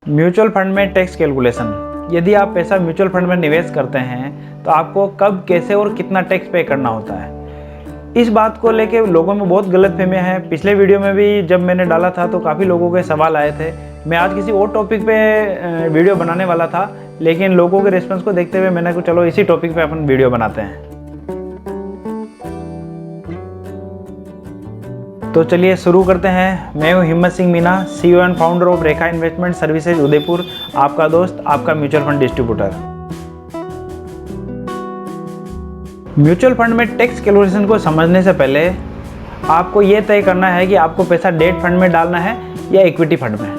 Mutual fund में tax calculation. यदि आप पैसा म्यूचुअल फंड में निवेश करते हैं तो आपको कब, कैसे और कितना टैक्स पे करना होता है, इस बात को लेके लोगों में बहुत गलतफहमियां हैं। पिछले वीडियो में भी जब मैंने डाला था तो काफ़ी लोगों के सवाल आए थे। मैं आज किसी और टॉपिक पे वीडियो बनाने वाला था, लेकिन लोगों के रिस्पॉन्स को देखते हुए मैंने कहा चलो इसी टॉपिक पे अपन वीडियो बनाते हैं। तो चलिए शुरू करते हैं। मैं हूं हिम्मत Singh Meena, CEO and founder of Rekha investment services Udaipur, आपका दोस्त, आपका mutual fund distributor. Mutual fund में टैक्स कैलकुलेशन को समझने से पहले आपको ये तय करना है कि आपको पैसा डेट फंड में डालना है या इक्विटी फंड में।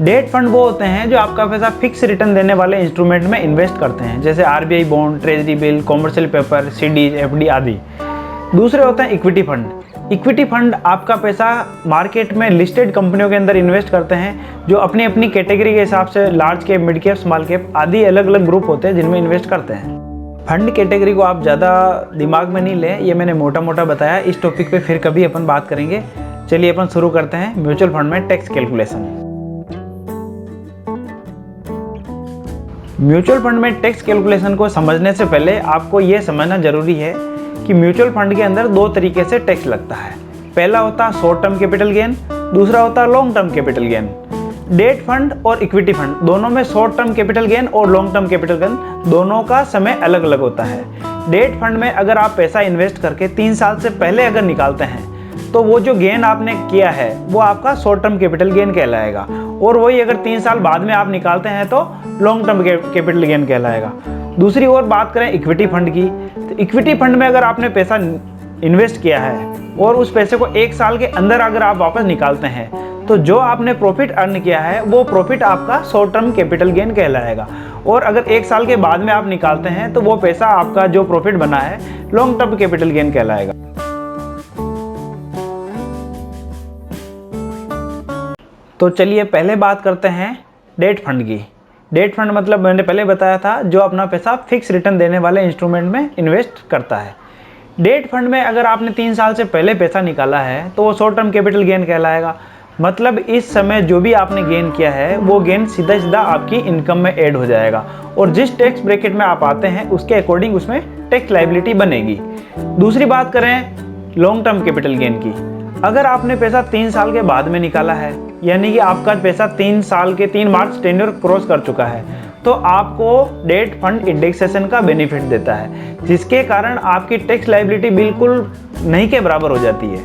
डेट फंड वो होते हैं जो आपका पैसा फिक्स रिटर्न देने वाले इंस्ट्रूमेंट में इन्वेस्ट करते हैं, जैसे RBI bond, treasury bill, commercial paper, CDs, FD आदि। दूसरे होते हैं इक्विटी फंड। इक्विटी फंड आपका पैसा मार्केट में लिस्टेड कंपनियों के अंदर इन्वेस्ट करते हैं, जो अपनी अपनी कैटेगरी के हिसाब से large cap, mid cap, small cap आदि अलग अलग ग्रुप होते हैं जिनमें इन्वेस्ट करते हैं। फंड कैटेगरी को आप ज़्यादा दिमाग में नहीं लें, ये मैंने मोटा मोटा बताया। इस टॉपिक पे फिर कभी अपन बात करेंगे। चलिए अपन शुरू करते हैं म्यूचुअल फंड में टैक्स कैलकुलेशन। म्यूचुअल फंड में टैक्स कैलकुलेशन को समझने से पहले आपको ये समझना जरूरी है कि म्यूचुअल फंड के अंदर दो तरीके से टैक्स लगता है। पहला होता है शॉर्ट टर्म कैपिटल गेन, दूसरा होता है long term capital gain. Debt fund और इक्विटी फंड दोनों में शॉर्ट टर्म कैपिटल गेन और लॉन्ग टर्म कैपिटल गेन दोनों का समय अलग अलग होता है। डेट फंड में अगर आप पैसा इन्वेस्ट करके 3 साल से पहले अगर निकालते हैं तो वो जो गेन आपने किया है वो आपका शॉर्ट टर्म कैपिटल गेन कहलाएगा, और वही अगर 3 साल बाद में आप निकालते हैं तो लॉन्ग टर्म कैपिटल गेन कहलाएगा। दूसरी ओर बात करें इक्विटी फंड की, तो इक्विटी फंड में अगर आपने पैसा इन्वेस्ट किया है और उस पैसे को 1 साल के अंदर अगर आप वापस निकालते हैं तो जो आपने प्रॉफिट अर्न किया है वो प्रॉफिट आपका शॉर्ट टर्म कैपिटल गेन कहलाएगा, और अगर 1 साल के बाद में आप निकालते हैं तो वो पैसा आपका जो प्रॉफिट बना है लॉन्ग टर्म कैपिटल गेन कहलाएगा। तो चलिए पहले बात करते हैं डेट फंड की। डेट फंड मतलब मैंने पहले बताया था जो अपना पैसा फिक्स रिटर्न देने वाले इंस्ट्रूमेंट में इन्वेस्ट करता है। डेट फंड में अगर आपने 3 साल से पहले पैसा निकाला है तो वो शॉर्ट टर्म कैपिटल गेन कहलाएगा। मतलब इस समय जो भी आपने गेन किया है वो गेन सीधा सीधा आपकी इनकम में ऐड हो जाएगा, और जिस टैक्स ब्रैकेट में आप आते हैं उसके अकॉर्डिंग उसमें टैक्स लायबिलिटी बनेगी। दूसरी बात करें लॉन्ग टर्म कैपिटल गेन की। अगर आपने पैसा 3 साल के बाद में निकाला है, यानी कि आपका पैसा 3 साल के 3 मार्च टेन्योर क्रॉस कर चुका है, तो आपको डेट फंड इंडेक्सेशन का बेनिफिट देता है, जिसके कारण आपकी टैक्स लायबिलिटी बिल्कुल नहीं के बराबर हो जाती है।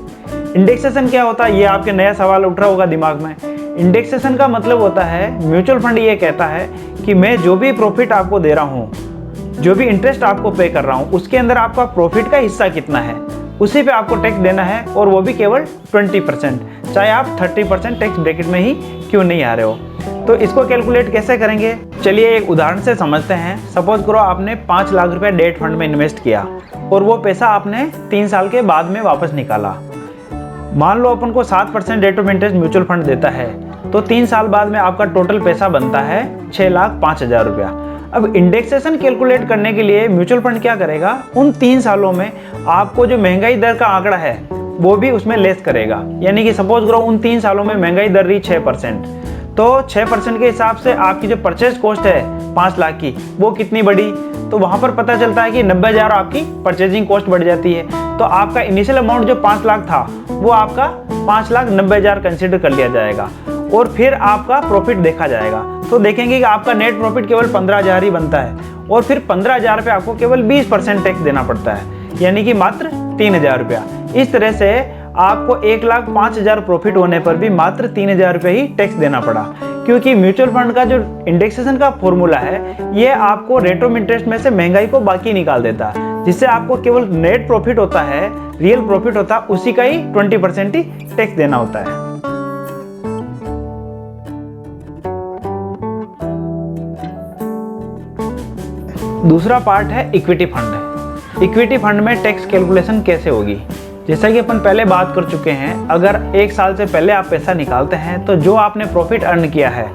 इंडेक्सेशन क्या होता है, ये आपके नया सवाल उठ रहा होगा दिमाग में। इंडेक्सेशन का मतलब होता है, म्यूचुअल फंड ये कहता है कि मैं जो भी प्रॉफिट आपको दे रहा हूँ, जो भी इंटरेस्ट आपको पे कर रहा हूँ, उसके अंदर आपका प्रॉफिट का हिस्सा कितना है उसी पे आपको टैक्स देना है, और वो भी केवल 20%, चाहे आप 30% टैक्स ब्रैकेट में ही क्यों नहीं आ रहे हो। तो इसको कैलकुलेट कैसे करेंगे, चलिए एक उदाहरण से समझते हैं। सपोज करो आपने 5 लाख रुपए डेट फंड में इन्वेस्ट किया और वो पैसा आपने 3 साल के बाद में वापस निकाला। मान लो अपन को 7% rate of interest mutual fund देता है, तो 3 साल बाद में आपका टोटल पैसा बनता है 6,05,000 रुपया। अब इंडेक्सेशन कैलकुलेट करने के लिए म्यूचुअल फंड क्या करेगा, उन 3 सालों में आपको जो महंगाई दर का आंकड़ा है वो भी उसमें लेस करेगा। यानी कि सपोज करो उन 3 सालों में महंगाई दर रही 6%, तो 6% के हिसाब से आपकी जो परचेज कॉस्ट है 5 लाख की वो कितनी बढ़ी, तो वहां पर पता चलता है कि 90,000 आपकी परचेजिंग कॉस्ट बढ़ जाती है। तो आपका इनिशियल अमाउंट जो 5 लाख था वो आपका 5,90,000 कंसिडर कर लिया जाएगा, और फिर आपका प्रॉफिट देखा जाएगा। तो देखेंगे कि आपका नेट प्रॉफिट केवल 15,000 ही बनता है, और फिर 15,000 पे आपको केवल 20% टैक्स देना पड़ता है, यानी कि मात्र 3,000 रुपया। इस तरह से आपको 1,05,000 प्रॉफिट होने पर भी मात्र 3,000 रुपये ही टैक्स देना पड़ा, क्योंकि म्यूचुअल फंड का जो इंडेक्सेशन का फॉर्मूला है ये आपको रेट ऑफ इंटरेस्ट में से महंगाई को बाकी निकाल देता है, जिससे आपको केवल नेट प्रॉफिट होता है, रियल प्रॉफिट होता है उसी का ही 20% ही टैक्स देना होता है। दूसरा पार्ट है इक्विटी फंड। इक्विटी फंड में टैक्स कैलकुलेशन कैसे होगी, जैसा कि अपन पहले बात कर चुके हैं। अगर 1 साल से पहले आप पैसा निकालते हैं तो जो आपने प्रॉफिट अर्न किया है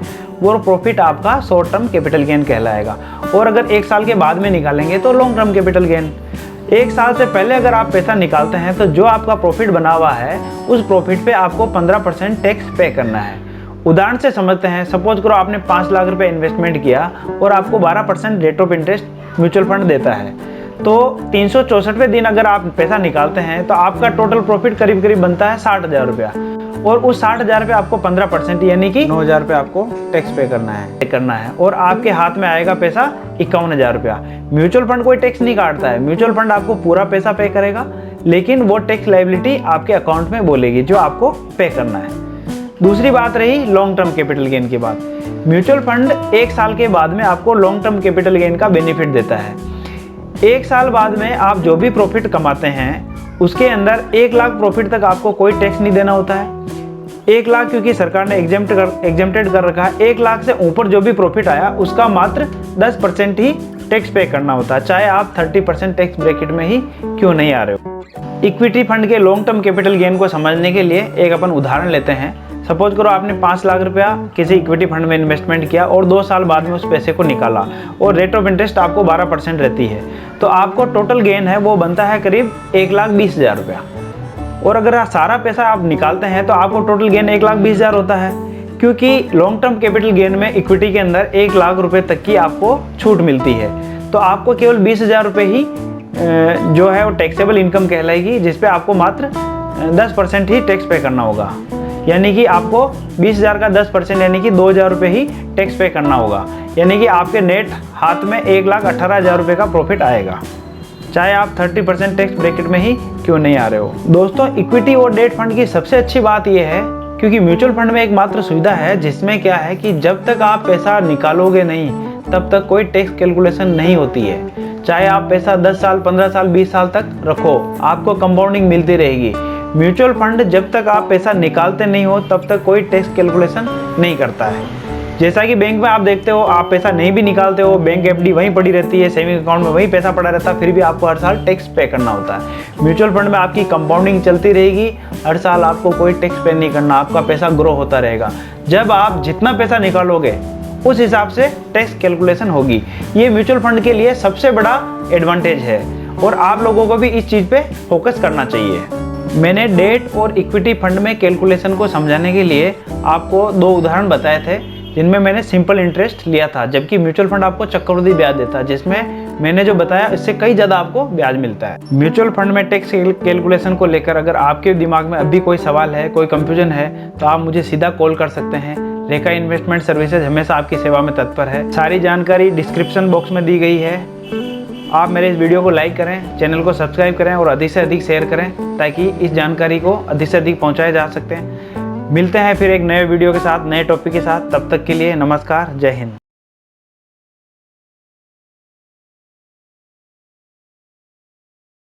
वो प्रॉफिट आपका शॉर्ट टर्म कैपिटल गेन कहलाएगा, और अगर 1 साल के बाद में निकालेंगे तो लॉन्ग टर्म कैपिटल गेन। 1 साल से पहले अगर आप पैसा निकालते हैं तो जो आपका प्रॉफिट बना हुआ है उस प्रॉफिट पे आपको 15% टैक्स पे करना है। उदाहरण से समझते हैं। सपोज करो आपने 5 लाख रुपए इन्वेस्टमेंट किया और आपको 12% rate of interest mutual fund देता है, तो 364वें दिन अगर आप पैसा निकालते हैं तो आपका टोटल प्रॉफिट करीब करीब बनता है 60,000 रुपया, और उस 60,000 पे आपको 15% यानी कि 9,000 रुपये आपको टैक्स पे करना है और आपके हाथ में आएगा पैसा 51,000 रुपया। म्यूचुअल फंड कोई टैक्स नहीं काटता है, म्यूचुअल फंड आपको पूरा पैसा पे करेगा, लेकिन वो टैक्स लायबिलिटी आपके अकाउंट में बोलेगी जो आपको पे करना है। दूसरी बात रही लॉन्ग टर्म कैपिटल गेन की बात। म्यूचुअल फंड 1 साल के बाद में आपको लॉन्ग टर्म कैपिटल गेन का बेनिफिट देता है। 1 साल बाद में आप जो भी प्रॉफिट कमाते हैं उसके अंदर 1 लाख प्रॉफिट तक आपको कोई टैक्स नहीं देना होता है। 1 लाख क्योंकि सरकार ने एग्जेम्प्टेड कर रखा है, 1 लाख से ऊपर जो भी प्रॉफिट आया उसका मात्र 10% ही टैक्स पे करना होता है, चाहे आप 30% टैक्स ब्रैकेट में ही क्यों नहीं आ रहे हो। इक्विटी फंड के लॉन्ग टर्म कैपिटल गेन को समझने के लिए एक अपन उदाहरण लेते हैं। सपोज करो आपने 5 लाख रुपया किसी इक्विटी फंड में इन्वेस्टमेंट किया और 2 साल बाद में उस पैसे को निकाला और रेट ऑफ इंटरेस्ट आपको 12% रहती है, तो आपको टोटल गेन है वो बनता है करीब 1,20,000 रुपया। और अगर सारा पैसा आप निकालते हैं तो आपको टोटल गेन 1,20,000 होता है, क्योंकि लॉन्ग टर्म कैपिटल गेन में इक्विटी के अंदर 1 लाख रुपए तक की आपको छूट मिलती है, तो आपको केवल 20,000 रुपये ही जो है वो टैक्सेबल इनकम कहलाएगी, जिसपे आपको मात्र 10% ही टैक्स पे करना होगा। यानी कि आपको 20,000 का 10% यानी कि 2,000 रुपये ही टैक्स पे करना होगा, यानी कि आपके नेट हाथ में 1,18,000 रुपये का प्रॉफिट आएगा, चाहे आप 30% टैक्स ब्रैकेट में ही क्यों नहीं आ रहे हो। दोस्तों, इक्विटी और डेट फंड की सबसे अच्छी बात यह है क्योंकि म्यूचुअल फंड में एकमात्र सुविधा है जिसमें क्या है कि जब तक आप पैसा निकालोगे नहीं तब तक कोई टैक्स कैलकुलेशन नहीं होती है। चाहे आप पैसा 10 साल, 15 साल, 20 साल तक रखो, आपको कंपाउंडिंग मिलती रहेगी। म्यूचुअल फंड जब तक आप पैसा निकालते नहीं हो तब तक कोई टैक्स कैलकुलेशन नहीं करता है। जैसा कि बैंक में आप देखते हो, आप पैसा नहीं भी निकालते हो, बैंक एफडी वहीं पड़ी रहती है, सेविंग अकाउंट में वहीं पैसा पड़ा रहता है, फिर भी आपको हर साल टैक्स पे करना होता है। म्यूचुअल फंड में आपकी कंपाउंडिंग चलती रहेगी, हर साल आपको कोई टैक्स पे नहीं करना, आपका पैसा ग्रो होता रहेगा। जब आप जितना पैसा निकालोगे उस हिसाब से टैक्स कैलकुलेशन होगी। ये म्यूचुअल फंड के लिए सबसे बड़ा एडवांटेज है और आप लोगों को भी इस चीज़ पे फोकस करना चाहिए। मैंने डेट और इक्विटी फंड में कैलकुलेशन को समझाने के लिए आपको 2 उदाहरण बताए थे जिनमें मैंने सिंपल इंटरेस्ट लिया था, जबकि म्यूचुअल फंड आपको चक्रवृद्धि ब्याज देता है, जिसमें मैंने जो बताया इससे कई ज़्यादा आपको ब्याज मिलता है। म्यूचुअल फंड में टैक्स कैलकुलेशन को लेकर अगर आपके दिमाग में अभी कोई सवाल है, कोई कंफ्यूजन है, तो आप मुझे सीधा कॉल कर सकते हैं। रेखा इन्वेस्टमेंट सर्विसेज हमेशा आपकी सेवा में तत्पर है। सारी जानकारी डिस्क्रिप्शन बॉक्स में दी गई है। आप मेरे इस वीडियो को लाइक करें, चैनल को सब्सक्राइब करें और अधिक से अधिक शेयर करें ताकि इस जानकारी को अधिक से अधिक पहुंचाया जा सकते हैं। मिलते हैं फिर एक नए वीडियो के साथ, नए टॉपिक के साथ। तब तक के लिए नमस्कार, जय हिंद।